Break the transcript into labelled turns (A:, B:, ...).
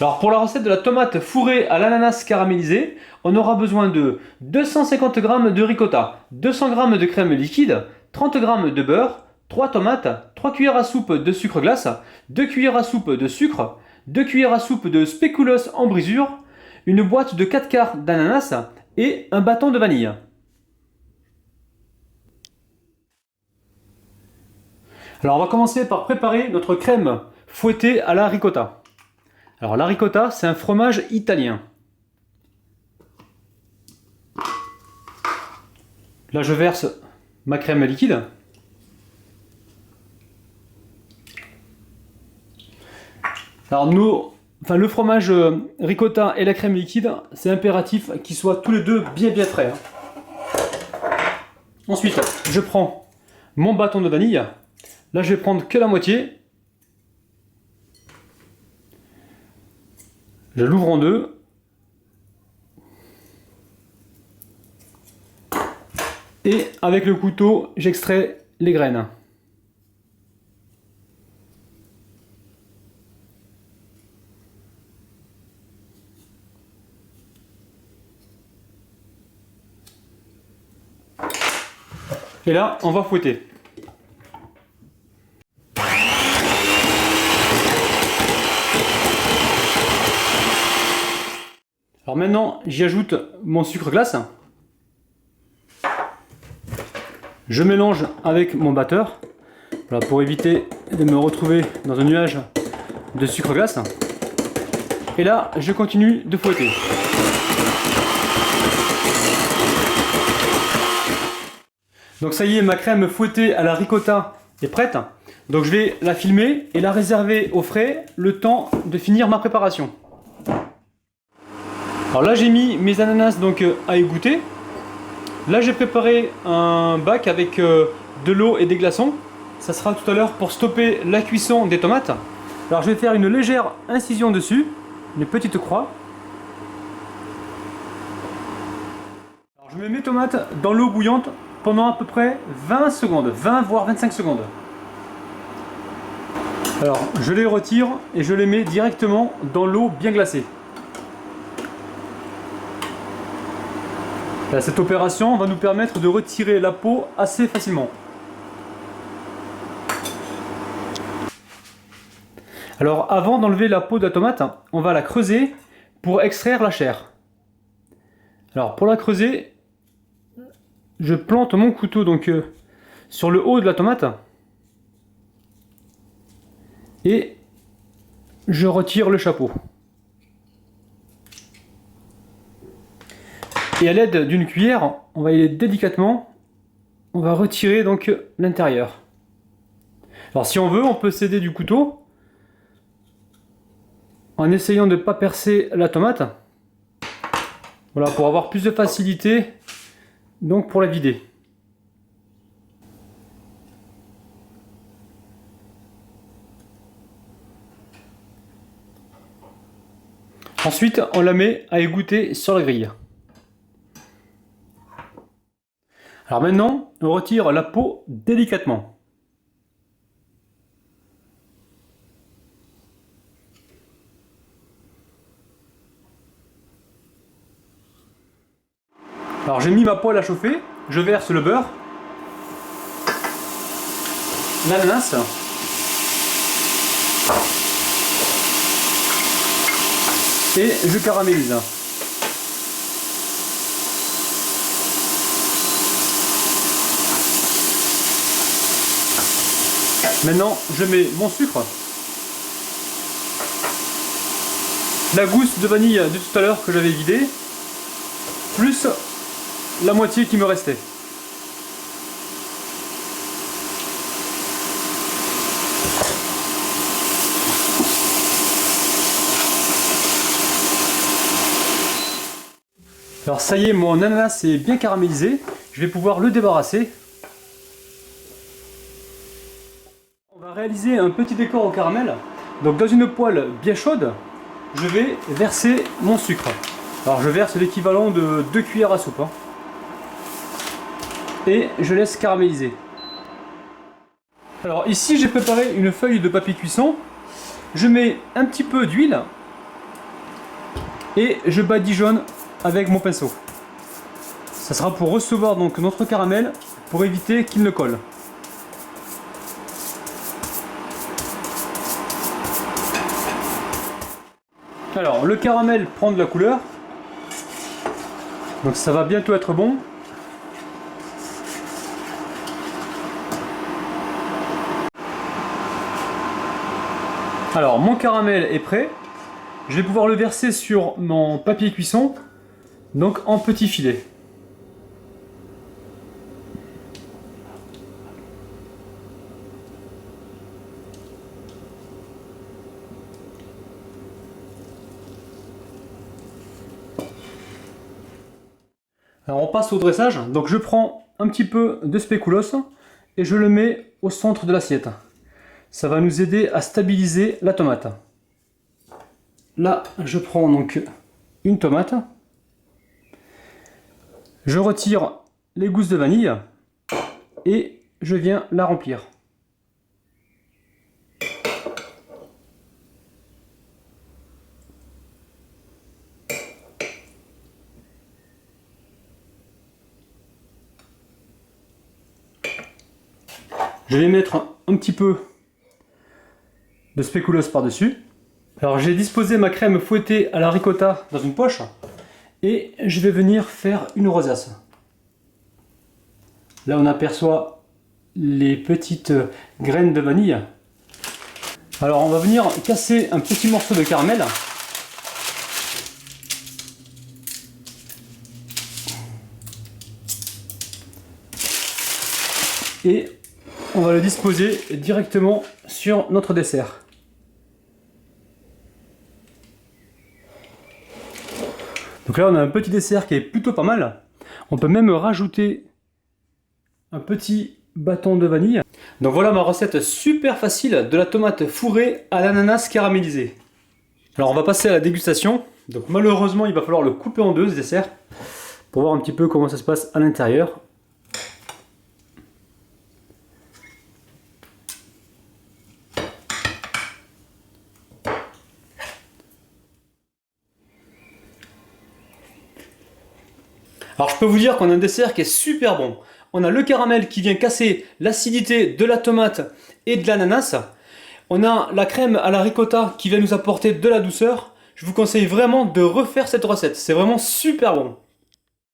A: Alors pour la recette de la tomate fourrée à l'ananas caramélisée, on aura besoin de 250 g de ricotta, 200 g de crème liquide, 30 g de beurre, 3 tomates, 3 cuillères à soupe de sucre glace, 2 cuillères à soupe de sucre, 2 cuillères à soupe de spéculoos en brisure, une boîte de 4 quarts d'ananas et un bâton de vanille. Alors on va commencer par préparer notre crème fouettée à la ricotta. Alors la ricotta, c'est un fromage italien. Là je verse ma crème liquide. Alors le fromage ricotta et la crème liquide, c'est impératif qu'ils soient tous les deux bien frais. Ensuite, je prends mon bâton de vanille. Là je vais prendre que la moitié. Je l'ouvre en deux. Et avec le couteau, j'extrais les graines. Et là, on va fouetter. Alors maintenant, j'y ajoute mon sucre glace. Je mélange avec mon batteur, voilà, pour éviter de me retrouver dans un nuage de sucre glace. Et là, je continue de fouetter. Donc ça y est, ma crème fouettée à la ricotta est prête. Donc je vais la filmer et la réserver au frais le temps de finir ma préparation. Alors là j'ai mis mes ananas donc à égoutter. Là j'ai préparé un bac avec de l'eau et des glaçons. Ça sera tout à l'heure pour stopper la cuisson des tomates. Alors je vais faire une légère incision dessus, une petite croix. Alors je mets mes tomates dans l'eau bouillante pendant à peu près 20 secondes, 20 voire 25 secondes. Alors je les retire et je les mets directement dans l'eau bien glacée. Là, cette opération va nous permettre de retirer la peau assez facilement. Alors avant d'enlever la peau de la tomate, on va la creuser pour extraire la chair. Alors pour la creuser, je plante mon couteau donc sur le haut de la tomate et je retire le chapeau. Et à l'aide d'une cuillère, on va y aller délicatement, on va retirer donc l'intérieur. Alors si on veut, on peut s'aider du couteau en essayant de ne pas percer la tomate. Voilà, pour avoir plus de facilité donc pour la vider. Ensuite, on la met à égoutter sur la grille. Alors maintenant, on retire la peau délicatement. Alors j'ai mis ma poêle à chauffer, je verse le beurre, l'ananas, et je caramélise. Maintenant, je mets mon sucre, la gousse de vanille de tout à l'heure que j'avais vidée, plus la moitié qui me restait. Alors ça y est, mon ananas est bien caramélisé, je vais pouvoir le débarrasser. On va réaliser un petit décor au caramel. Donc dans une poêle bien chaude, je vais verser mon sucre. Alors je verse l'équivalent de 2 cuillères à soupe. Et je laisse caraméliser. Alors ici j'ai préparé une feuille de papier cuisson. Je mets un petit peu d'huile et je badigeonne avec mon pinceau. Ça sera pour recevoir donc notre caramel pour éviter qu'il ne colle. Alors le caramel prend de la couleur, donc ça va bientôt être bon. Alors mon caramel est prêt, je vais pouvoir le verser sur mon papier cuisson, donc en petits filets. Alors on passe au dressage, donc je prends un petit peu de spéculoos et je le mets au centre de l'assiette. Ça va nous aider à stabiliser la tomate. Là je prends donc une tomate, je retire les gousses de vanille et je viens la remplir. Je vais mettre un petit peu de spéculoos par-dessus. Alors j'ai disposé ma crème fouettée à la ricotta dans une poche et je vais venir faire une rosace. Là on aperçoit les petites graines de vanille. Alors on va venir casser un petit morceau de caramel. Et on va le disposer directement sur notre dessert. Donc là on a un petit dessert qui est plutôt pas mal. On peut même rajouter un petit bâton de vanille. Donc voilà ma recette super facile de la tomate fourrée à l'ananas caramélisé. Alors on va passer à la dégustation. Donc malheureusement il va falloir le couper en deux ce dessert pour voir un petit peu comment ça se passe à l'intérieur. Alors je peux vous dire qu'on a un dessert qui est super bon. On a le caramel qui vient casser l'acidité de la tomate et de l'ananas. On a la crème à la ricotta qui vient nous apporter de la douceur. Je vous conseille vraiment de refaire cette recette, c'est vraiment super bon.